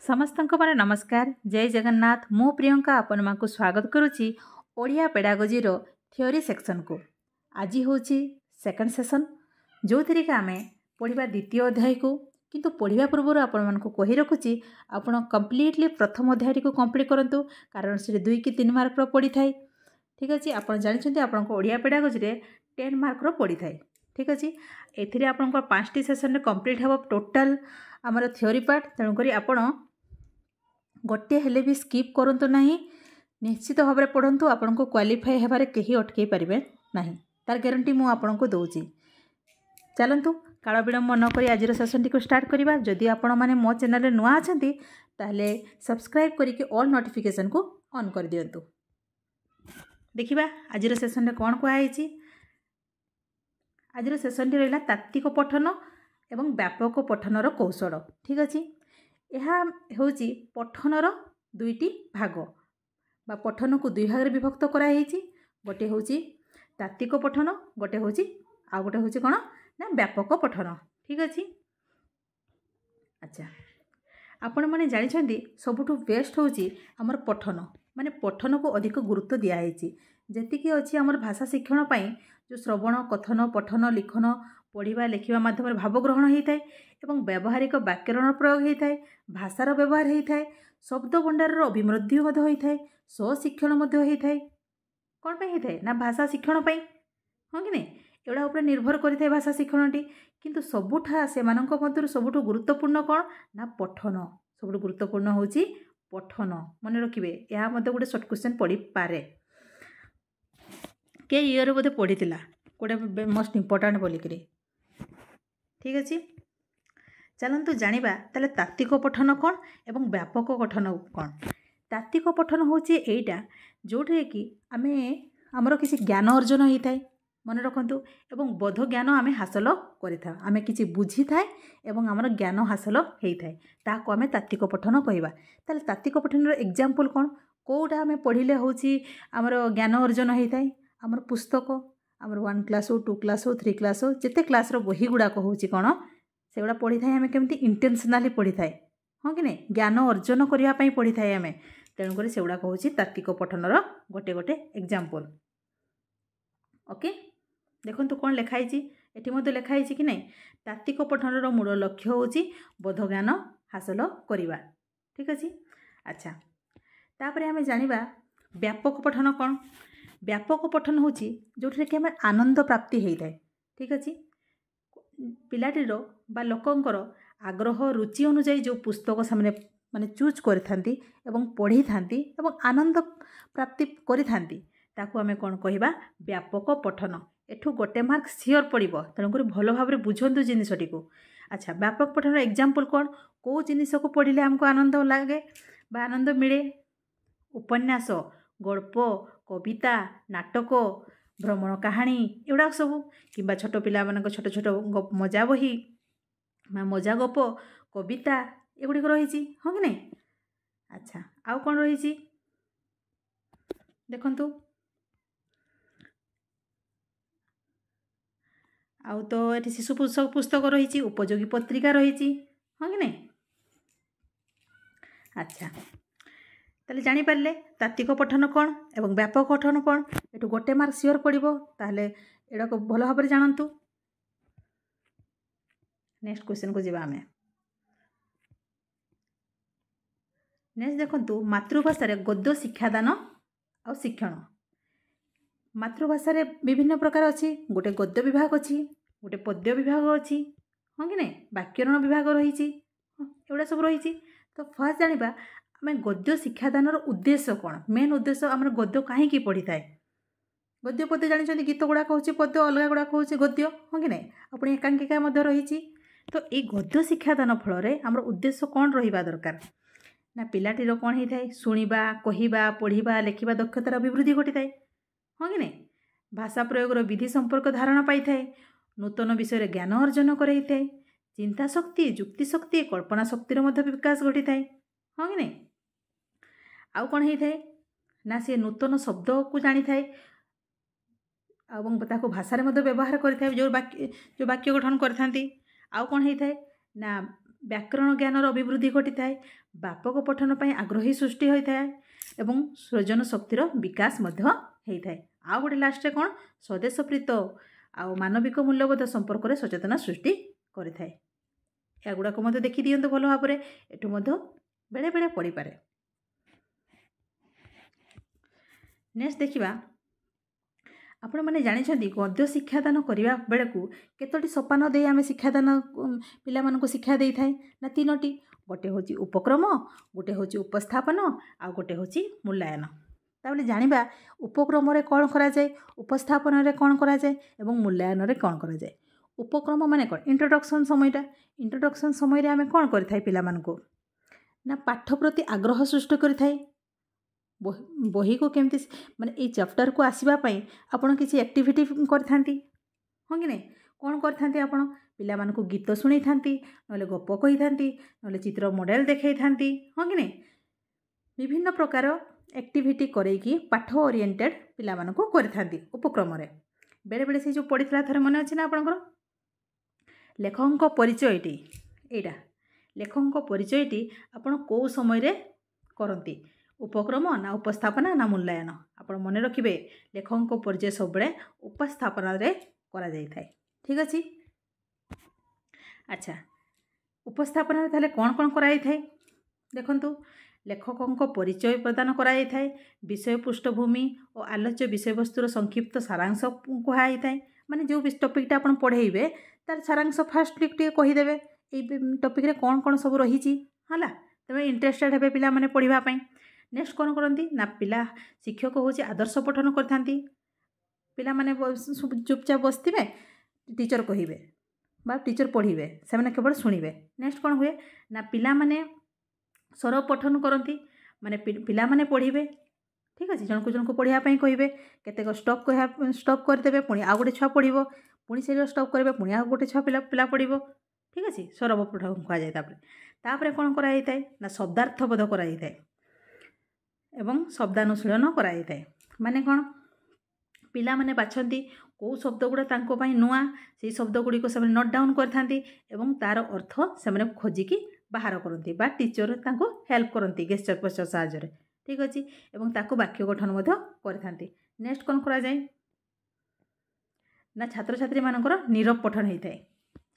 समस्तंको माने नमस्कार। जय जगन्नाथ। मु प्रियंका आपण मानकु स्वागत करुछि ओडिया पेडागोजी रो थ्योरी सेक्शन को। आज होछि सेकंड सेशन जो थरी का आमे पढ़िबा द्वितीय अध्याय को, किंतु पढ़िबा पूर्व आपण मानकु कहि रखुछि आपण कंप्लीटली प्रथम अध्याय को कंप्लीट करंतु, कारण से 2 कि 3 मार्क रो पड़ी थाए। ठीक अछि, आपण जानिछन्ती आपण को ओडिया पेडागोजी रे 10 मार्क रो पड़ी थाए। ठीक अछि, एथिरे आपण को 5टी सेशन रे कंप्लीट हबो टोटल हमर थ्योरी पार्ट। तेणु करी आपण गोटे हेले भी स्किप करंतु नहीं, निश्चित भाव में पढ़ंतु। आपण को क्वालिफाई हेबारे केही अटकई पारिबे नहीं, तार गारंटी मु आपण को दउची। चलंतु काल विलंब न करी आज सेशन टी को स्टार्ट करिबा। जदि आपण माने मो चैनल रे नुआ अछंती ताहले सब्सक्राइब करी के ऑल नोटिफिकेशन को ऑन कर दियंतु। देखिबा आज सेशन रे कोन को आइची। आज सेशन टी रहला तात्विक पठन एवं व्यापक पठनर कौशल। ठीक अछि, यह होची पठनर दुईटी भाग बा पठन को दुई भाग रे विभक्त करा हेची। गोटे होची तात्विक पठन, गोटे होची आ गोटे होची कोन ना व्यापक पठन। ठीक अछि, अच्छा आपण माने जानि छथि सबुठु बेस्ट होची हमर पठन, माने पठन को अधिक गुरुत्व दिया हेची। जेति कि अछि हमर भाषा शिक्षण पई जो श्रवण कथन पठन लिखन पढ़िबा लेखिबा माध्यम रे भाव ग्रहण हेइथाय एवं व्यावहारिक व्याकरण प्रयोग हेइथाय, भाषार व्यवहार हेइथाय, शब्द भंडार अभिवृद्धि मध्य होइथाय, स्वशिक्षण मध्य होइथाय। कोन पई हेइथाय ना भाषा शिक्षण पई, हां कि नै एडा ऊपर निर्भर करिथाय भाषा शिक्षणटी। किंतु सबुठा सेमानक मध्य सबुठु गुरुत्वपूर्ण कोन ना पठन। सबुठु गुरुत्वपूर्ण होची पठन, मने रखिबे। या मध्य गोटे शॉर्ट क्वेश्चन पड़ी पारे के ईयर बोधे पढ़ीतिला गोटे मोस्ट इंपोर्टेंट बोली करी। ठीक अछि, चलंतु जानिबा ताले तात्विक पठन कोन एवं व्यापक पठन कोन। तात्विक पठन होची एइटा जोठे कि आमे हमरो किछि ज्ञान अर्जन हेइथाय, मन रखंतु, एवं बोध ज्ञान आमे हासिल करिथा। आमे किछि बुझी थाए एवं हमरो ज्ञान हासिल हेइथाय, ताको आमे तात्विक पठन कहिबा। ताले तात्विक पठन रो एग्जांपल कोन, कोउटा आमे पढिले होची हमरो ज्ञान अर्जन हेइथाय। हमर पुस्तक हमर 1 क्लास हो 2 क्लास हो 3 क्लास हो जेते क्लास रो बही गुडा को होची कोन सेगुडा पढ़ी थाए। आमे केमती इंटेंशनली पढ़ी थाए, हां कि नै ज्ञान अर्जन करिया पई पढ़ी थाए आमे। तेणु करी सेगुडा को होची तात्विक पठनर गोटे गोटे एग्जांपल। ओके, देखंतु कोन लेखा आइची, एठी मध्ये लेखा आइची कि नै तात्विक पठनर मूल लक्ष्य होची बोध ज्ञान हासिल करिबा। ठीक अछि, अच्छा तापरे आमे जानिबा व्यापक पठन कोन। व्यापक पठन होची जोठरे कि हमें आनंद प्राप्ति हेइथाय। ठीक अछि, पिलाटीर बा लोकंकर आग्रह रुचि अनुसार जो पुस्तक सामने माने चूज करथांती एवं पढ़ी थांती एवं आनंद प्राप्ति करिथांती ताकू आमे कोन कहिबा व्यापक पठन। एठू गोटे मार्क सियोर पड़िबो, तेणु करी भलो भाबरे बुझंतु जिनिसटी को। अच्छा व्यापक पठन एग्जांपल कोन, को जिनिस को पढ़िले हमको आनंद लागे बा आनंद मिले। उपन्यास, गल्प, कविता, नाटक, भ्रमण कहानी एवडा सब, किंबा छोट पिला मानक छोट छोट मजा बही मजा गप कविता एगुड़ी रही, हाँ कि नहीं। अच्छा आउ कौन रही देखंतु, आउ तो ये शिशु पुस्तक रही, उपयोगी पत्रिका रही, हाँ कि नहीं। अच्छा ताले जानी पारले तात्विक पठन कोन एवं व्यापक पठन कोन। एटू गोटे मार्क सियोर पड़िबो, ताहले एडा को भलो भाबरे जानंतु। नेक्स्ट क्वेश्चन को जिबा हमें। नेक्स्ट देखंतु मातृभाषा रे गद्य शिक्षादान और शिक्षण। मातृभाषा रे विभिन्न प्रकार अछि, गोटे गद्य विभाग अछि, गोटे पद्य विभाग अछि, हाँ कि नहीं व्याकरण विभाग रही, एवडा सब रही। तो फर्स्ट जानिबा आमे गद्य शिक्षादानर उद्देश्य कोन, मेन उद्देश्य हमर गद्य काहे की पढ़ी थाए। गद्य पद्य जानि छथि, गीत गुडा कहूची पद्य, अलगा गुडा कहूची गद्य, हाँ कि नहीं आपण एकांकिका मध्य रही। तो ए गद्य शिक्षादान फल रे हमर उद्देश्य कोन रहिबा दरकार ना पिलाटीर कोन हेइथाय सुनिबा कहिबा पढ़िबा लेखिबा दक्षतार अभिवृद्धि घटिथाय, हाँ कि नहीं भाषा प्रयोगर विधि संपर्क धारणा पाइथाय, नूतन विषय ज्ञान अर्जन करैथाय, चिंता शक्ति जुक्ति शक्ति कल्पना शक्तिर मध्य विकास घटिथाय, हाँ कि नहीं। आउ कौन हेइथाय ना से नूतन शब्द को जानी थाए एवं ताको भाषा रे मध्य व्यवहार करिथाय, जो वाक्य गठन करथांती। आउ कौन हेइथाय ना व्याकरण ज्ञानर अभिवृद्धि घटी थाए व्यापक पठन पर आग्रही सृष्टि होता है एवं सृजन शक्तिर विकास होता आ गोटे लास्ट कौन स्वदेश प्रीत आ मानविक मूल्यबोध संपर्क में सचेतना सृष्टि करें या गुड़ाक देखी दिंतु भल भाव में एठू बेले बेले पड़ पारे। नेक्स्ट देखा आपण मैंने जानते गद्य शिक्षादान करने बेले को केतोटी सोपान दे आम शिक्षादान पिला मानक शिक्षा दे थाए ना तीनोटी गोटे हूँ उपक्रम गोटे हूँ उपस्थापन आ गोटे हूँ मूल्यांकन ताबले जानिबा उपक्रम रे कौन करा जाए उपस्थापन रे कौन करा जाए एवं मूल्यांकन रे कौन करा जाए। उपक्रम माने कौन इंट्रोडक्शन समयटा इंट्रोडक्शन समय रे आमे कौन करि थाई पिला मानको ना पाठ प्रति आग्रह सृष्टि करि थाई बही को केमती माने ए चैप्टर को आसीबा पई आपण किसी एक्टिविटी करथांती हाँ कि नहीं कौन करथांती आपण पिला मानको गीत सुनै थांती नले गप कहि थांती नले चित्र मॉडल देखै थांती हाँ कि नहीं विभिन्न प्रकार एक्टिविटी करैकी पाठ ओरिएंटेड पिला मानको करथांती उपक्रम रे बेले बेले से जो पढ़ीला थरे मन अछि ना आपनकर लेखक परिचयटी एटा लेखक परिचयटी आपण को समय रे करंती उपक्रम ना उपस्थापना ना मूल्यांकन आपण मन रखिबे लेखक परिचय सब बेले उपस्थापना रे करा जाय थाए ठीक अछि। अच्छा उपस्थापना रे ताले कोन कोन कराई थाए देखंतु लेखक परिचय प्रदान कराई थाए विषय पृष्ठभूमि और आलोच्य विषय वस्तुर संक्षिप्त सारांश कहुई थाए माने जो टॉपिकटा आपण पढ़ेइबे तार सारांश फास्ट टिके कहीदेवे ये टॉपिक रे कौन कौन सब रही है तबे इंटरेस्टेड हेबे पिला माने पढ़िबा पई। नेक्स्ट कौन करती ना पिला शिक्षक हूँ आदर्श पठन करथांती पिला माने चुपचाप बसथिबे टीचर कहिबे बा टीचर पढ़िबे से माने केवल शुणिबे। नेक्स्ट कौन हुए ना पिला माने स्वर पठन करती माने पिला माने पढ़िबे ठीक अच्छे जन को पढ़ापी कहे केतेक स्टॉप करदे पुणी आउ गोटे छुआ पढ़ो पुणी से स्टॉप करेंगे पुणी आउ गोटे छुआ पिला पढ़ो ठीक अच्छे स्वर पठन कहुए तापर कौन कराई थाए ना शब्दार्थबोध कराई थाए एवं शब्दानुशीलन कराई थाए माने कौन पिला माने बाछंती कौ शब्द गुड़ा तांको पई नुआ से शब्द गुड़ी को से नोट डाउन करथांती एवं तार अर्थ से खोजिकी बाहर करती बा टीचर तांको हेल्प करती गेस्चर पोस्चर साहाय्य ठीक अच्छे एवं ताको वाक्य गठन करथांती। नेक्स्ट कौन करा जाए ना छात्र छात्री मानकर नीरव पठन होता है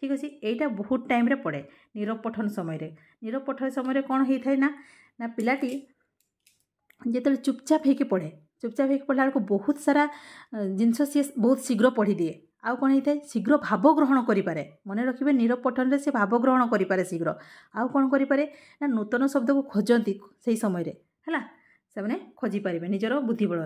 ठीक अच्छे यहीटा बहुत टाइम रे पड़े नीरव पठन समय नीरव पठन समय कौन होता है ना पिलाटी जिते चुपचाप होके पढ़े चुपचाप होके पढ़ला बेलू बहुत सारा जिनस सी बहुत शीघ्र पढ़ी दिए आउ कौन होता है शीघ्र भाव ग्रहण करें मन रखिए नीरव पठन से भाव ग्रहण करें शीघ्र आउ कौन करें ना नूतन शब्द को खोजती से समय है से खोजी पारे निजर बुद्धि बल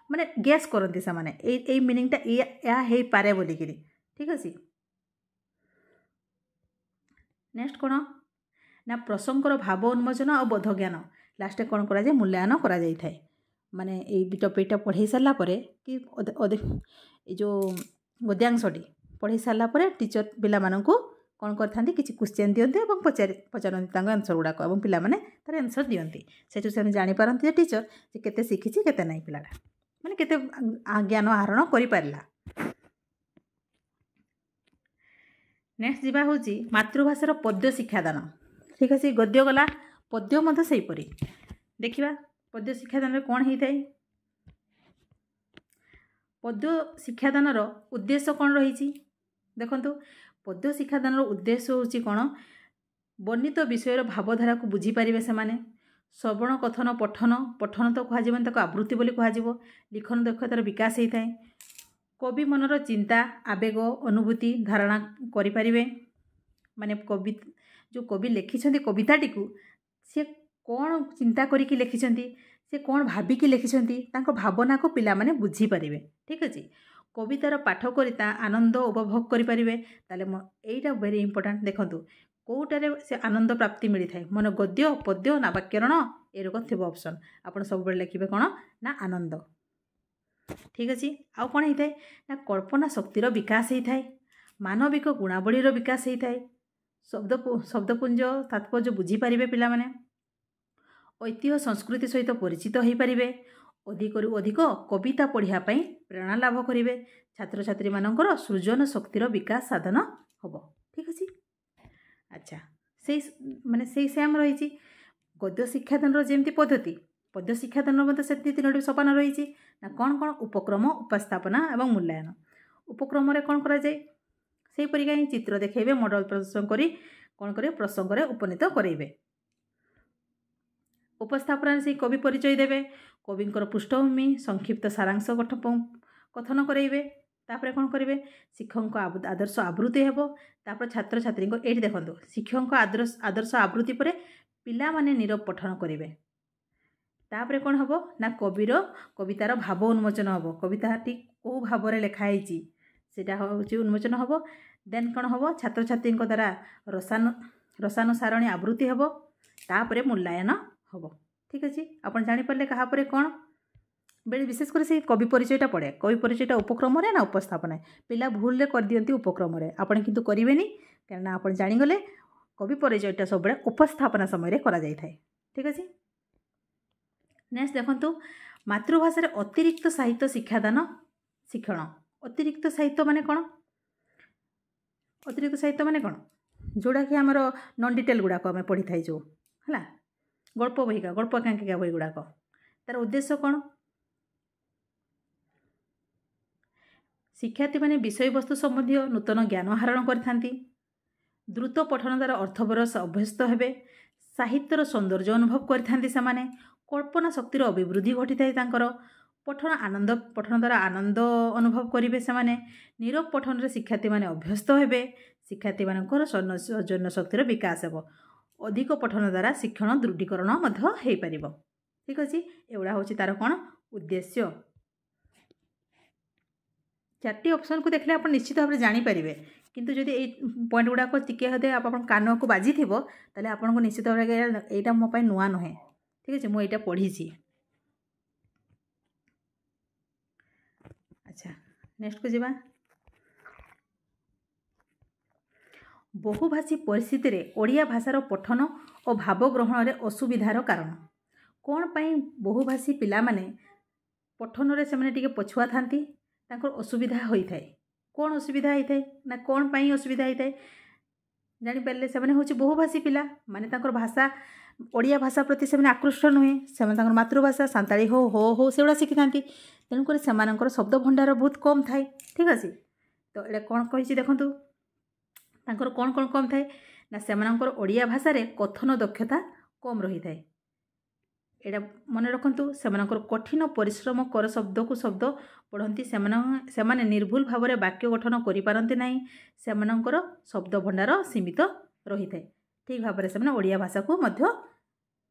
माने गैस करती से माने ए मीनिंगटा या हो पारे बोलिकी ठीक अच्छे। नेक्स्ट कौन ना प्रसंगर भाव उन्मोचन और बोध ज्ञान लास्ट कौन करा जाए मूल्यांकन करा जाय थाए माने ये टॉपिकटा पढ़े सारा कि जो गद्यांशटी पढ़े सारापर टीचर पिला मानकु कौन करथांती किछि क्वेश्चन दियंती और पचारती तांको आंसर गुड़ाक और पिला माने तार आंसर दियंती सेठु से जानि पारंती जे टीचर जे केते शिखिछि केते नाही पिलाटा माने केते ज्ञान आहरण करि पारला। नेक्स्ट जीवा होची मातृभाषार पद्य शिक्षादान ठीक अच्छे गद्य गला पद्य मध्य सेही परी देखिबा पद्य शिक्षादान रे कौन होता है पद्य शिक्षादानर उद्देश्य कौन रही देखंतु पद्य शिक्षादान उद्देश्य होची कौन वर्णित विषयर भावधारा को बुझीपारे से श्रवण कथन पठन पठन तो कह आवृत्ति बोली कह लिखन दक्षतार विकास होता है कवि मनर चिंता आवेग अनुभूति धारणा करें माने कवि जो कवि लिखिं कविताटी को सी कौन चिंता करिकी लिखिं से कौन भाविकी लिखिं भावना को पिला माने बुझी पारे ठीक अच्छे कवितार पाठ कर आनंद उपभोग करें यहीटा वेरी इंपोर्टेंट देखो कौटारे से आनंद प्राप्ति मिलता है मन गद्य पद्य ना व्याकरण एरक थी ऑप्शन आपड़ सब लिखे कौन ना आनंद ठीक अच्छे आउ कौन होता है ना कल्पना शक्तिर विकास होता है मानविक गुणावलीर विकास होता है शब्दपुंज तात्पर्य बुझीपारे पिला माने ऐतिह्य संस्कृति सहित परिचित हो पारे अधिक अधिक कविता पढ़ापी प्रेरणा लाभ करेंगे छात्र छात्री मानकर सृजन शक्तिर विकास साधन हम ठीक अच्छे। अच्छा से सेम रही गद्य शिक्षादान जमी पद्धति पद्य शिक्षादान से 3टी सोपान रही ना कौन कौन उपक्रम उपस्थापना और मूल्यांकन उपक्रम कौन कर परिका ही चित्र देखेबे मॉडल प्रदर्शन करी कौन करे प्रसंग रे उपनीत करेबे उपस्थापना से कवि परिचय देवे कविंकर पृष्ठभूमि संक्षिप्त सारांश कथन करेबे तापर कौन करेंगे शिक्षक आदर्श आवृत्ति हेबो तापर छात्र छात्री को ये देखो शिक्षक आदर्श आवृत्ति पर पिला माने नीरव पठन करेंगे तापर कौन हम ना कवितार भाव उन्मोचन हम कविताटी कौ भाव में लिखाई सेटा हूँ उन्मोचन हम देन कौन हम छात्र छात्री द्वारा रसानुसारणी आवृत्ति हम तापर मूल्यांकन हम ठीक अच्छे आपन जानीपारे क्या कौन बेले विशेषकर से कवि परिचयटा पड़े कवि परिचयटा उपक्रम ना उपस्थापना पिला भूल कर दियंती उपक्रम आपड़ किंतु करेंगे क्या आप जानीगले कवि परिचयटा सब उपस्थापना समय करा जाय थाए ठीक अच्छे नेक्स्ट देखंतु मातृभाषा अतिरिक्त साहित्य शिक्षादान शिक्षण अतिरिक्त साहित्य माने कौन अतिरिक्त साहित्य माने कौन जोड़ा कि आमर नॉन डिटेल गुड़ाक आम पढ़ी थाई जो है गल्प बहिका गल्पकांकिका बही गुड़ाक तार उद्देश्य कौन शिक्षार्थी माने विषय वस्तु संबंधी नूतन ज्ञान आहरण करथांती द्रुत पठन द्वारा अर्थबर अभ्यस्त हेबे साहित्यर सौंदर्य अनुभव करथांती सेमाने कल्पना शक्तिर अभिवृद्धि घटी थाए तांकर पठन द्वारा आनंद अनुभव करेंगे सेमाने नीरव पठन रे शिक्षार्थी माने अभ्यस्त हेबे शिक्षार्थी मानकर सौजन्य शक्तिर विकास हेबो अधिक पठन द्वारा शिक्षण दृढ़ीकरण मध्य हेई परिबो ठीक अछि एवडा होछि तार कोन उद्देश्य 4टी ऑप्शन को देखले आप निश्चित भाव में जानीपारे किंतु जदि ये पॉइंट गुड़ाक टिके हदे आप कान को बाजी थी ताले आपन को निश्चित भाव में यहाँ मो नुआ नुहे ठीक अच्छे मुझे पढ़ी अच्छा नेक्स्ट को जीवा बहुभाषी परिस्थिति रे ओडिया भाषार पठन और भाव ग्रहण रे असुविधार कारण कौन पाई बहुभाषी पिला माने पठन रे से माने टिके पछुआ थांती तांकर असुविधा होई थाए कौन असुविधा होई थाए ना कौन पाई असुविधा होई थाए जानि पारले से माने होची बहुभाषी पिला माने तांकर भाषा ओडिया भाषा प्रति से माने आकृष्ट नुहे से माने तांकर मातृभाषा सांताली हो सेगुड़ा शिखि थांती तेणुकर सेमानंकर शब्द भंडार बहुत कम थाए ठीक अछि तो एटा कौन कहिछि देखंतु तांकर कौन कौन कम थाए ना सेमानंकर ओडिया भाषा रे कथन दक्षता कम रही थाए एटा मन रखंतु सेमानंकर कठिन परिश्रम कर शब्द को शब्द पढ़ती सेमाने निर्भुल भाव में वाक्य गठन करि पारंती नाही सेमानंकर शब्द भंडार सीमित रही थाए ठीक भाव में सेमाने ओडिया भाषा को मध्य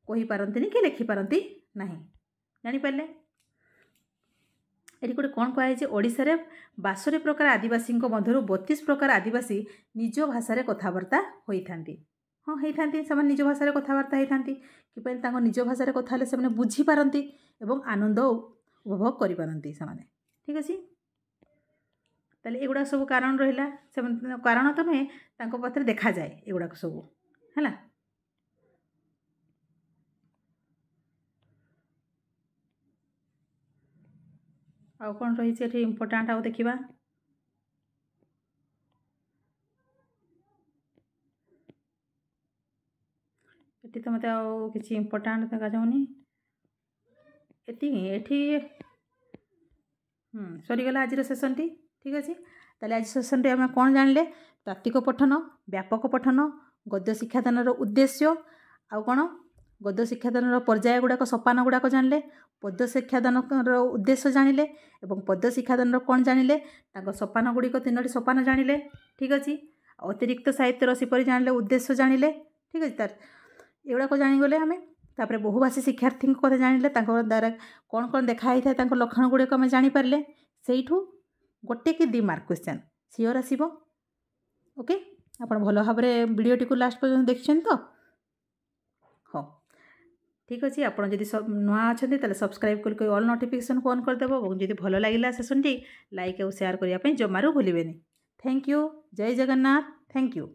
कहि पारंती कि लिखि पारंती नाही जानि पारले एटी गोटे कौन कहुए ओडिशा रे 62 प्रकार आदिवासी मध्य 32 प्रकार आदिवासी निज भाषा रे कथबार्ता होई थांती हाँ होती से निज भाषा कथबार्ता होती कि निज भाषा कथा से बुझी पारती एवं आनंद उपभोग करि पारंती से ठीक अच्छे ताले एगुड़ा सब कारण रहा से कारण तो नुहे पाखे देखा जाए एगुड़ा सब है आउ कौन रही इम्पोर्टाट आउ देखा ये तो मत किसी इम्पोर्टाट देखा जाऊनी ये सरीगला आज सेसन टी ठीक अच्छे ताले आज सेसन आम कौन जानिले तात्विक पठन व्यापक पठन गद्य शिक्षादान उद्देश्य आउ कौन गद्य शिक्षादान पर्याय गुड़ाक सोपान गुड़ाक जानिले पद्य शिक्षादान उद्देश्य जानिले एवं पद्य शिक्षादान कौन जानिले सोपान गुड़िक 3टी सोपान जानिले ठीक अच्छे अतिरिक्त साहित्य रसीपरी जानिले उद्देश्य जानिले ठीक अच्छे तार एगुड़ाक जानीगले आम तापर बहुभाषी शिक्षार्थी कथा जानिले द्वारा कौन कौन देखाई था लक्षण गुड़ाक आम जानीपारे से गोटे कि 2 मार्क क्वेश्चन सियोर आसो ओके आप भल भाव में वीडियोटी को लास्ट पर्यटन देखिए तो हाँ ठीक अच्छे आपड़ जब नुआ अच्छा ताले सब्सक्राइब करके ऑल नोटिफिकेशन को ऑन करदेव और जब भल लगे सेसन टी लाइक और शेयर करने जमारू भूलें थैंक यू जय जगन्नाथ थैंक यू।